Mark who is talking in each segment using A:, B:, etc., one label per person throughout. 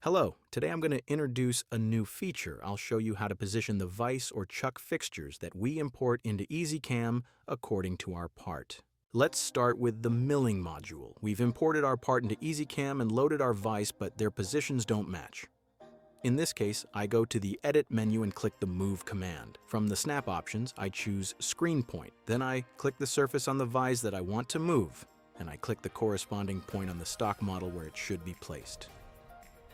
A: Hello, today I'm going to introduce a new feature. I'll show you how to position the vise or chuck fixtures that we import into CAD-CAM according to our part. Let's start with the milling module. We've imported our part into CAD-CAM and loaded our vise, but their positions don't match. In this case, I go to the Edit menu and click the Move command. From the Snap options, I choose Screen Point. Then I click the surface on the vise that I want to move, and I click the corresponding point on the stock model where it should be placed.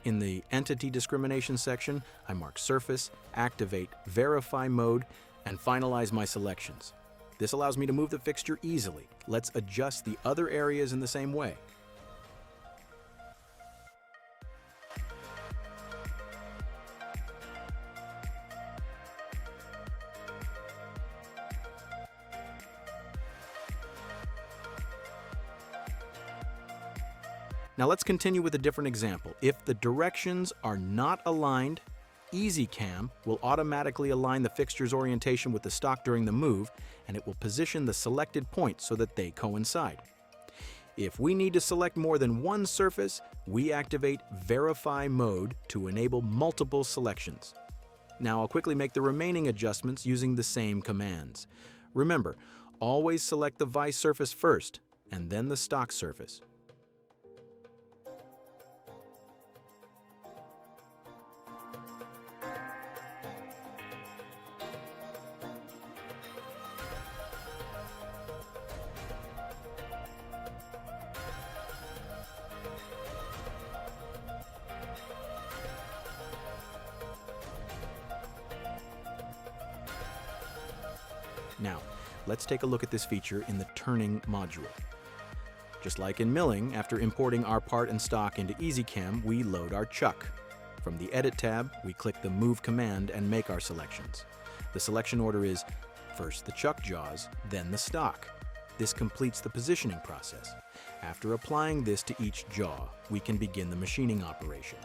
A: In the Entity Discrimination section, I mark Surface, activate Verify Mode, and finalize my selections. This allows me to move the fixture easily. Let's adjust the other areas in the same way. Now let's continue with a different example. If the directions are not aligned, CAD-CAM will automatically align the fixture's orientation with the stock during the move, and it will position the selected points so that they coincide. If we need to select more than one surface, we activate Verify Mode to enable multiple selections. Now I'll quickly make the remaining adjustments using the same commands. Remember, always select the vise surface first, and then the stock surface. Now, let's take a look at this feature in the Turning module. Just like in milling, after importing our part and stock into CAD-CAM, we load our chuck. From the Edit tab, we click the Move command and make our selections. The selection order is first the chuck jaws, then the stock. This completes the positioning process. After applying this to each jaw, we can begin the machining operation.